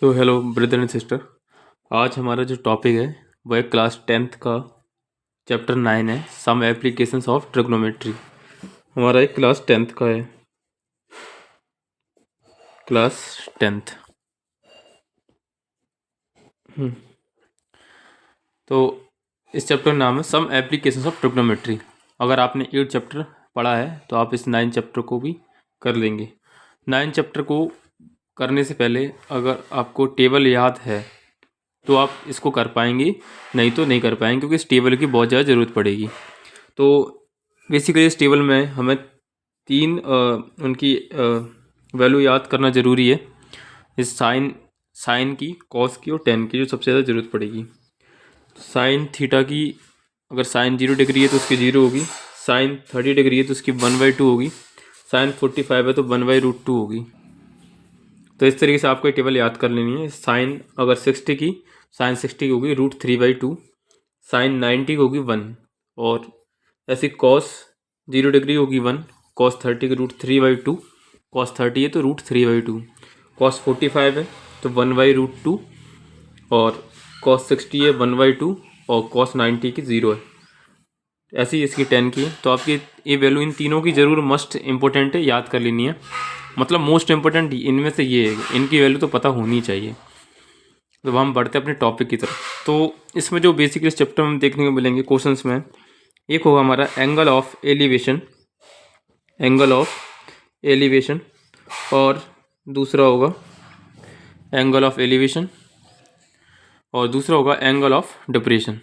So hello brother and sister. आज हमारा जो टॉपिक है वो है क्लास 10th का चैप्टर 9 है, सम एप्लीकेशंस ऑफ ट्रिग्नोमेट्री। हमारा एक क्लास 10th का है, क्लास 10th। तो इस चैप्टर का नाम है सम एप्लीकेशंस ऑफ ट्रिग्नोमेट्री। अगर आपने 8 चैप्टर पढ़ा है तो आप इस 9 चैप्टर को भी कर लेंगे। 9 चैप्टर को करने से पहले अगर आपको टेबल याद है तो आप इसको कर पाएंगे, नहीं तो नहीं कर पाएंगे, क्योंकि इस टेबल की बहुत ज़्यादा ज़रूरत पड़ेगी। तो बेसिकली इस टेबल में हमें तीन उनकी वैल्यू याद करना ज़रूरी है। इस साइन की, कॉस की और टेन की जो सबसे ज़्यादा ज़रूरत पड़ेगी। साइन थीटा की अगर साइन 0 डिग्री है तो उसकी 0 होगी, साइन 30 डिग्री है तो उसकी 1/2 होगी, साइन 45 है तो 1/√2 होगी। तो इस तरीके से आपको ये टेबल याद कर लेनी है। साइन अगर 60 की, साइन 60 की होगी √3/2, साइन 90 की होगी 1, और ऐसे कॉस 0 डिग्री होगी 1, कॉस 30 की √3/2, कॉस 30 है तो √3/2, कॉस 45 है तो 1/√2, और कॉस 60 है 1/2, और कॉस 90 की 0 है। ऐसे ही इसकी 10 की है। तो आपकी ये वैल्यू इन तीनों की ज़रूर मस्ट इम्पोर्टेंट है, याद कर लेनी है। मतलब मोस्ट इम्पोर्टेंट इनमें से ये है, इनकी वैल्यू तो पता होनी चाहिए। तो हम बढ़ते हैं अपने टॉपिक की तरफ। तो इसमें जो बेसिकली इस चैप्टर में देखने को मिलेंगे क्वेश्चंस में, एक होगा हमारा angle of elevation, angle of elevation, और दूसरा होगा एंगल ऑफ एलिवेशन, और दूसरा होगा angle of depression.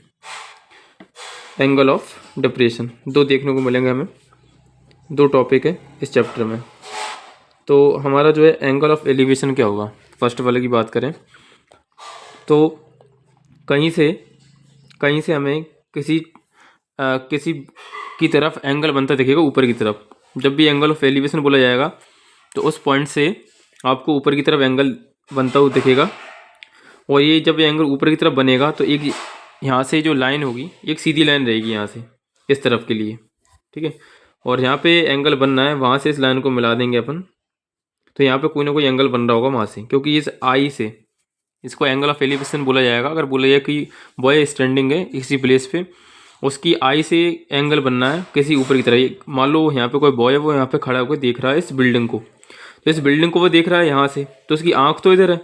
Angle of depression दो देखने को मिलेंगे हमें, दो टॉपिक है इस चैप्टर में। तो हमारा जो है एंगल ऑफ एलिवेशन क्या होगा, फर्स्ट वाले की बात करें तो कहीं से हमें किसी किसी की तरफ एंगल बनता दिखेगा ऊपर की तरफ। जब भी एंगल ऑफ एलिवेशन बोला जाएगा तो उस पॉइंट से आपको ऊपर की तरफ एंगल बनता हुआ दिखेगा। और ये जब एंगल ऊपर की तरफ बनेगा तो एक यहाँ से जो लाइन होगी एक सीधी लाइन रहेगी यहाँ से इस तरफ के लिए, ठीक है। और यहाँ पे एंगल बनना है, वहाँ से इस लाइन को मिला देंगे अपन, तो यहाँ पे कोई ना कोई एंगल बन रहा होगा वहाँ से, क्योंकि इस आई से इसको एंगल ऑफ एलिवेशन बोला जाएगा। अगर बोला जाए कि बॉय स्टैंडिंग है किसी प्लेस पे, उसकी आई से एंगल बनना है किसी ऊपर की तरह। मान लो यहाँ पे कोई बॉय है, वो यहाँ पे खड़ा होकर देख रहा है इस बिल्डिंग को, तो इस बिल्डिंग को वो देख रहा है यहाँ से, तो उसकी आँख तो इधर है,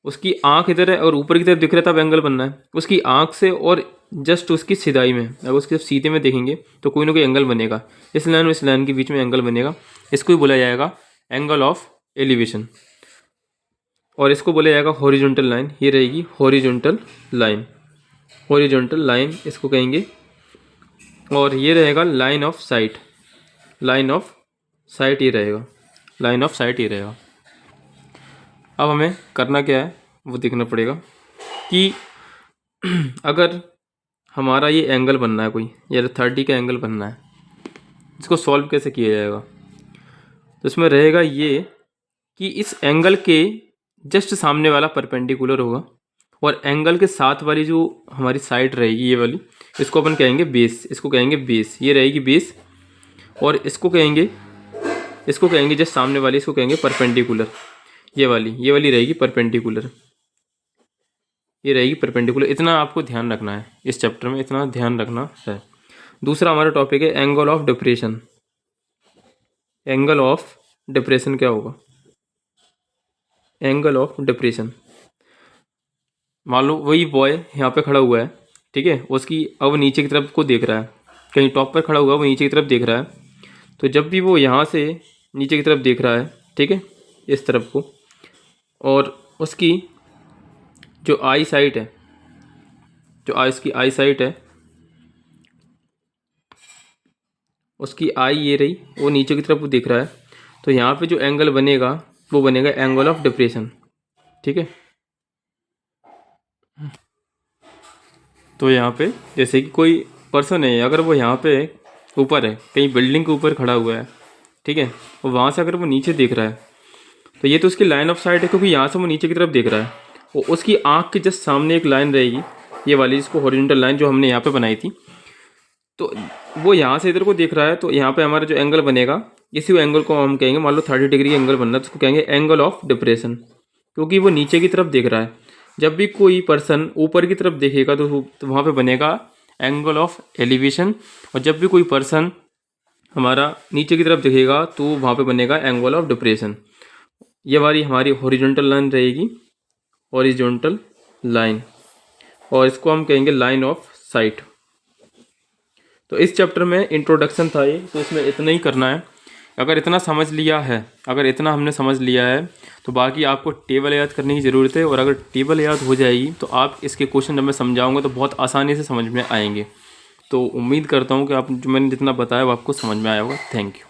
उसकी आँख इधर है और ऊपर की तरफ दिख रहा है, तब एंगल बनना है उसकी आँख से और जस्ट उसकी सीधाई में। अगर उसकी तरफ सीधे में देखेंगे तो कोई ना कोई एंगल बनेगा, इस लाइन और इस लाइन के बीच में एंगल बनेगा। इसको ही बोला जाएगा एंगल ऑफ एलिवेशन, और इसको बोला जाएगा हॉरिजॉन्टल लाइन। ये रहेगी हॉरिजॉन्टल लाइन, हॉरिजॉन्टल लाइन इसको कहेंगे। और ये रहेगा line of site, line of site ये रहेगा, लाइन ऑफ साइट ये रहेगा। अब हमें करना क्या है वो देखना पड़ेगा कि अगर हमारा ये एंगल बनना है कोई, या 30 का एंगल बनना है, इसको सॉल्व कैसे किया जाएगा। तो इसमें रहेगा ये कि इस एंगल के जस्ट सामने वाला परपेंडिकुलर होगा, और एंगल के साथ वाली जो हमारी साइड रहेगी ये वाली, इसको अपन कहेंगे बेस, इसको कहेंगे बेस, ये रहेगी बेस। और इसको कहेंगे जस्ट सामने वाली, इसको कहेंगे परपेंडिकुलर। ये वाली रहेगी परपेंडिकुलर, ये रहेगी परपेंडिकुलर। इतना आपको ध्यान रखना है इस चैप्टर में, इतना ध्यान रखना है। दूसरा हमारा टॉपिक है angle of depression. Angle of depression क्या होगा, एंगल ऑफ डिप्रेशन, मान लो वही बॉय यहाँ पे खड़ा हुआ है, ठीक है, उसकी अब नीचे की तरफ को देख रहा है, कहीं टॉप पर खड़ा हुआ है वो नीचे की तरफ देख रहा है। तो जब भी वो यहाँ से नीचे की तरफ देख रहा है, ठीक है, इस तरफ को, और उसकी जो आई साइट है, जो इसकी आई साइट है, उसकी आई ये रही, वो नीचे की तरफ वो देख रहा है, तो यहाँ पे जो एंगल बनेगा वो बनेगा एंगल ऑफ डिप्रेशन, ठीक है। तो यहाँ पे जैसे कि कोई पर्सन है, अगर वो यहाँ पे ऊपर है, कहीं बिल्डिंग के ऊपर खड़ा हुआ है, ठीक है, और वहाँ से अगर वो नीचे देख रहा है, तो ये तो उसकी लाइन ऑफ साइट है, क्योंकि यहाँ से वो नीचे की तरफ देख रहा है। और उसकी आँख के जस्ट सामने एक लाइन रहेगी, ये वाली, जिसको हॉरिजॉन्टल लाइन जो हमने यहाँ पे बनाई थी। तो वो यहाँ से इधर को देख रहा है, तो यहाँ पे हमारा जो एंगल बनेगा, इसी एंगल को हम कहेंगे, मान लो 30 डिग्री एंगल बनना है, तो उसको कहेंगे एंगल ऑफ डिप्रेशन, क्योंकि वो नीचे की तरफ देख रहा है। जब भी कोई पर्सन ऊपर की तरफ देखेगा तो वहाँ पे बनेगा एंगल ऑफ एलिवेशन, और जब भी कोई पर्सन हमारा नीचे की तरफ देखेगा तो वहाँ पे बनेगा एंगल ऑफ डिप्रेशन। ये हमारी हॉरिजॉन्टल लाइन रहेगी, हॉरिजॉन्टल लाइन, और इसको हम कहेंगे लाइन ऑफ साइट। तो इस चैप्टर में इंट्रोडक्शन था ये, तो इसमें इतना ही करना है। अगर इतना समझ लिया है, अगर इतना हमने समझ लिया है तो बाकी आपको टेबल याद करने की ज़रूरत है, और अगर टेबल याद हो जाएगी तो आप इसके क्वेश्चन जब मैं समझाऊंगा तो बहुत आसानी से समझ में आएंगे। तो उम्मीद करता हूँ कि आप जो मैंने जितना बताया वो आपको समझ में आया होगा। Thank you.